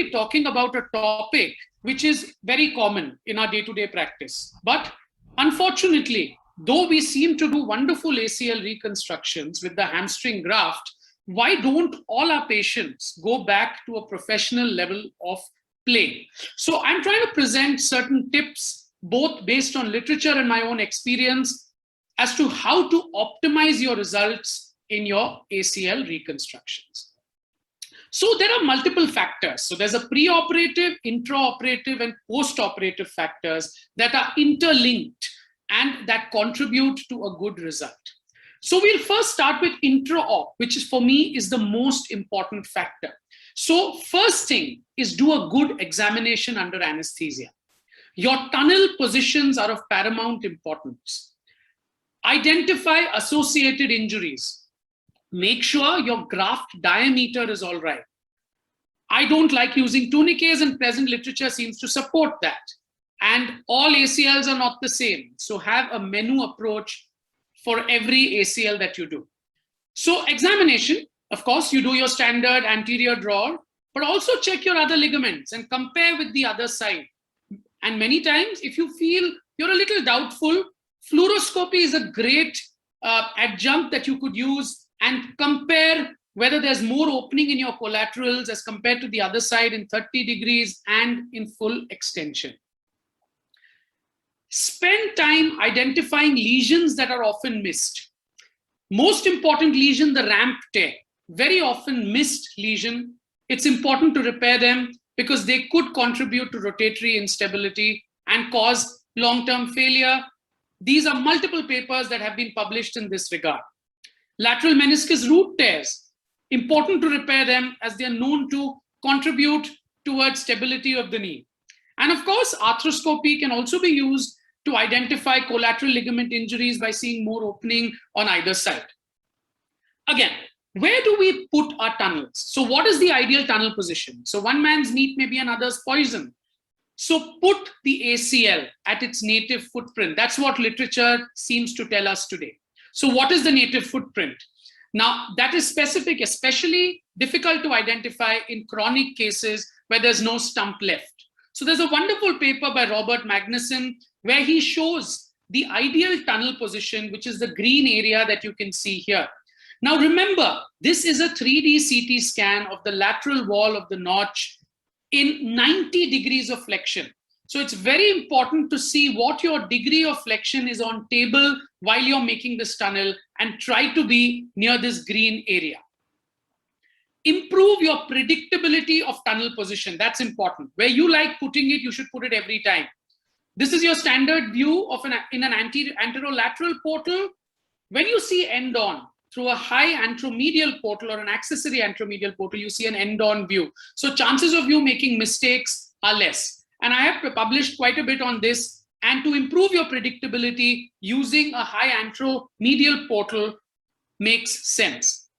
be talking about a topic which is very common in our day-to-day practice. But unfortunately, though we seem to do wonderful ACL reconstructions with the hamstring graft, why don't all our patients go back to a professional level of play? So I'm trying to present certain tips, both based on literature and my own experience, as to how to optimize your results in your ACL reconstructions. So there are multiple factors. So there's a preoperative, intraoperative, and postoperative factors that are interlinked and that contribute to a good result. So we'll first start with intra-op, which is, for me, is the most important factor. So first thing is do a good examination under anesthesia. Your tunnel positions are of paramount importance. Identify associated injuries. Make sure your graft diameter is all right. I don't like using tourniquets, and present literature seems to support that. And all ACLs are not the same. So have a menu approach for every ACL that you do. So examination, of course, you do your standard anterior draw, but also check your other ligaments and compare with the other side. And many times, if you feel you're a little doubtful, fluoroscopy is a great adjunct that you could use and compare whether there's more opening in your collaterals as compared to the other side in 30 degrees and in full extension. Spend time identifying lesions that are often missed. Most important lesion, the ramp tear. Very often missed lesion. It's important to repair them because they could contribute to rotatory instability and cause long-term failure. These are multiple papers that have been published in this regard. Lateral meniscus root tears. Important to repair them as they are known to contribute towards stability of the knee. And of course, arthroscopy can also be used to identify collateral ligament injuries by seeing more opening on either side. Again, where do we put our tunnels? So what is the ideal tunnel position? So one man's meat may be another's poison. So put the ACL at its native footprint. That's what literature seems to tell us today. So what is the native footprint? Now, that is specific, especially difficult to identify in chronic cases where there's no stump left. So there's a wonderful paper by Robert Magnuson where he shows the ideal tunnel position, which is the green area that you can see here. Now, remember, this is a 3D CT scan of the lateral wall of the notch in 90 degrees of flexion. So it's very important to see what your degree of flexion is on table while you're making this tunnel and try to be near this green area. Improve your predictability of tunnel position. That's important. Where you like putting it, you should put it every time. This is your standard view of in an anterolateral portal. When you see end on through a high anteromedial portal or an accessory anteromedial portal, you see an end on view. So chances of you making mistakes are less. And I have published quite a bit on this. And to improve your predictability, using a high anteromedial portal makes sense.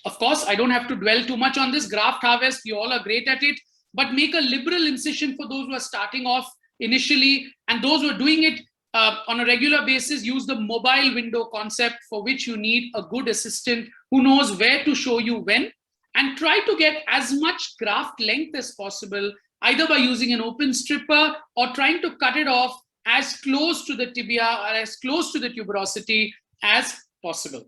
Of course, I don't have to dwell too much on this. Graft harvest, you all are great at it. But make a liberal incision for those who are starting off initially. And those who are doing it on a regular basis, use the mobile window concept, for which you need a good assistant who knows where to show you when. And try to get as much graft length as possible, either by using an open stripper or trying to cut it off as close to the tibia or as close to the tuberosity as possible.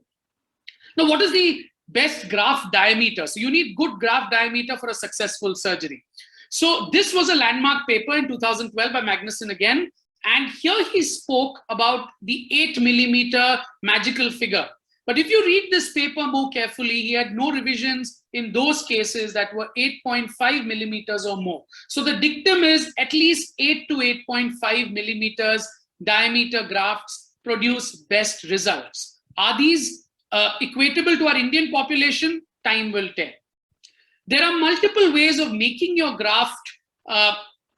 Now, what is the best graft diameter? So you need good graft diameter for a successful surgery. So this was a landmark paper in 2012 by Magnuson again. And here he spoke about the 8 millimeter magical figure. But if you read this paper more carefully, he had no revisions in those cases that were 8.5 millimeters or more. So the dictum is at least 8 to 8.5 millimeters diameter grafts produce best results. Are these equatable to our Indian population? Time will tell. There are multiple ways of making your graft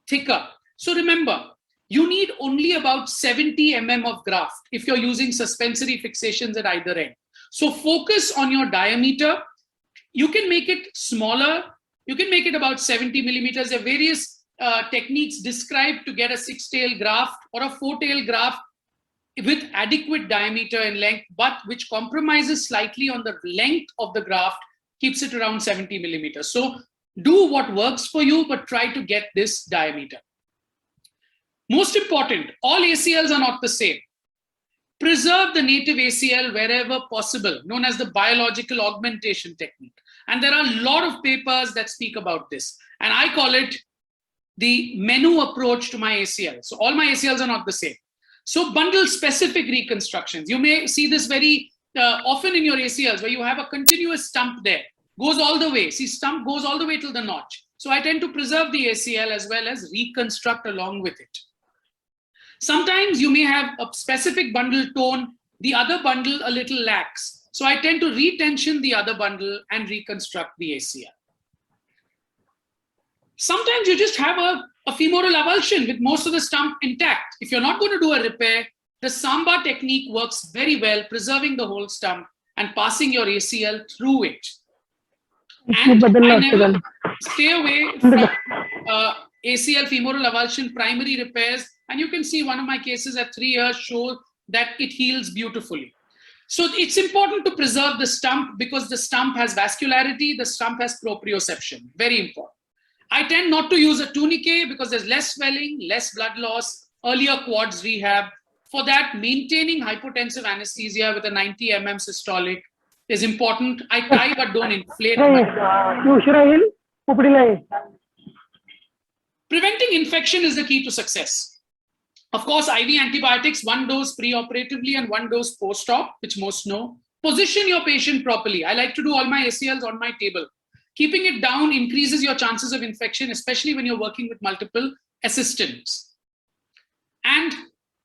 thicker. So remember, you need only about 70 mm of graft if you're using suspensory fixations at either end. So focus on your diameter. You can make it smaller. You can make it about 70 millimeters. There are various techniques described to get a 6-tail graft or a 4-tail graft with adequate diameter and length, but which compromises slightly on the length of the graft, keeps it around 70 millimeters. So Do what works for you, but try to get this diameter. Most important, all ACLs are not the same. Preserve the native ACL wherever possible, known as the biological augmentation technique. And there are a lot of papers that speak about this. And I call it the menu approach to my ACL. So all my ACLs are not the same. So bundle specific reconstructions. You may see this very often in your ACLs where you have a continuous stump there, goes all the way. See, stump goes all the way till the notch. So I tend to preserve the ACL as well as reconstruct along with it. Sometimes you may have a specific bundle tone, the other bundle a little lax. So I tend to retension the other bundle and reconstruct the ACL. Sometimes you just have a femoral avulsion with most of the stump intact. If you're not going to do a repair, the Samba technique works very well, preserving the whole stump and passing your ACL through it. And I never stay away from ACL femoral avulsion primary repairs. And you can see one of my cases at 3 years show that it heals beautifully. So it's important to preserve the stump because the stump has vascularity, the stump has proprioception, very important. I tend not to use a tourniquet because there's less swelling, less blood loss, earlier quads rehab. For that, maintaining hypotensive anesthesia with a 90 mm systolic is important. I tie but don't inflate. Preventing infection is the key to success. Of course, IV antibiotics, 1 dose pre-operatively and 1 dose post-op, which most know. Position your patient properly. I like to do all my ACLs on my table. Keeping it down increases your chances of infection, especially when you're working with multiple assistants. And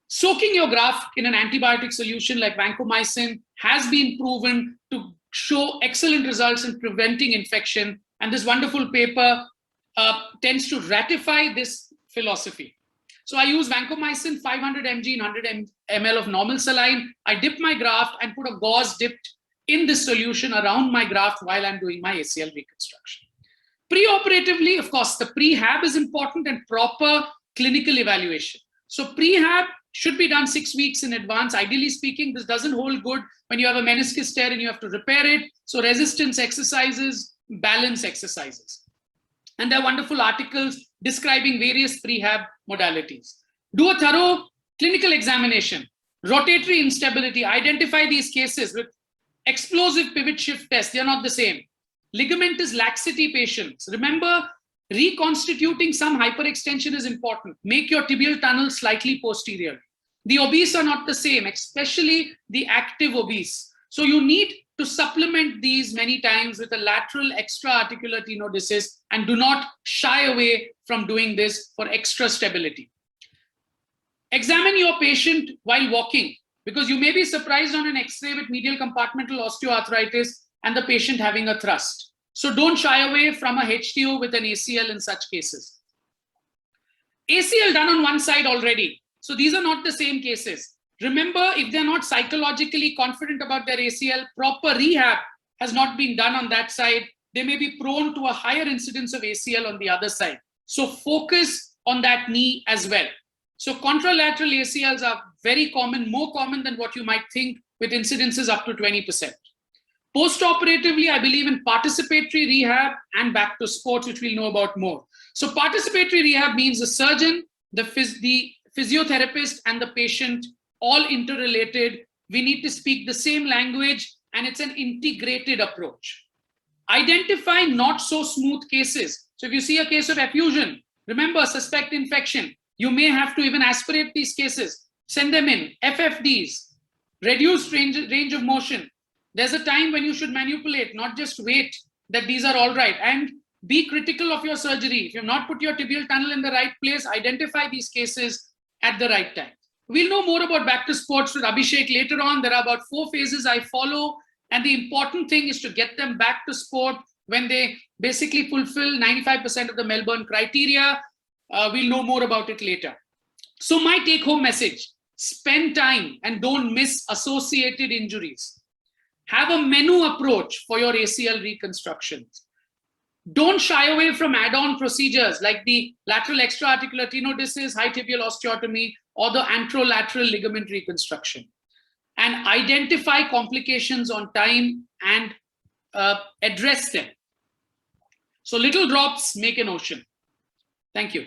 soaking your graft in an antibiotic solution like vancomycin has been proven to show excellent results in preventing infection. And this wonderful paper tends to ratify this philosophy. So I use vancomycin 500 mg in 100 ml of normal saline. I dip my graft and put a gauze dipped in this solution around my graft while I'm doing my ACL reconstruction. Pre-operatively, of course, the prehab is important and proper clinical evaluation. So prehab should be done 6 weeks in advance. Ideally speaking, this doesn't hold good when you have a meniscus tear and you have to repair it. So resistance exercises, balance exercises. And there are wonderful articles describing various prehab modalities. Do a thorough clinical examination. Rotatory instability, identify these cases with explosive pivot shift test. They're not the same. Ligamentous laxity patients. Remember, reconstituting some hyperextension is important. Make your tibial tunnel slightly posterior. The obese are not the same, especially the active obese. So you need to supplement these many times with a lateral extra-articular tenodesis and do not shy away from doing this for extra stability. Examine your patient while walking because you may be surprised on an X-ray with medial compartmental osteoarthritis and the patient having a thrust. So don't shy away from a HTO with an ACL in such cases. ACL done on one side already. So these are not the same cases. Remember, if they're not psychologically confident about their ACL, proper rehab has not been done on that side. They may be prone to a higher incidence of ACL on the other side. So focus on that knee as well. So contralateral ACLs are very common, more common than what you might think, with incidences up to 20%. Post-operatively, I believe in participatory rehab and back to sports, which we'll know about more. So participatory rehab means the surgeon, the physiotherapist, and the patient all interrelated. We need to speak the same language, and it's an integrated approach. Identify not so smooth cases. So if you see a case of effusion, remember, suspect infection. You may have to even aspirate these cases. Send them in. FFDs, reduced range of motion. There's a time when you should manipulate, not just wait that these are all right. And be critical of your surgery. If you have not put your tibial tunnel in the right place, identify these cases at the right time. We'll know more about back to sports with Abhishek later on. There are about 4 phases I follow. And the important thing is to get them back to sport when they basically fulfill 95% of the Melbourne criteria. We'll know more about it later. So my take-home message, spend time and don't miss associated injuries. Have a menu approach for your ACL reconstructions. Don't shy away from add-on procedures like the lateral extra-articular tenodesis, high tibial osteotomy, or the anterolateral ligament reconstruction. And identify complications on time and address them. So little drops make an ocean. Thank you.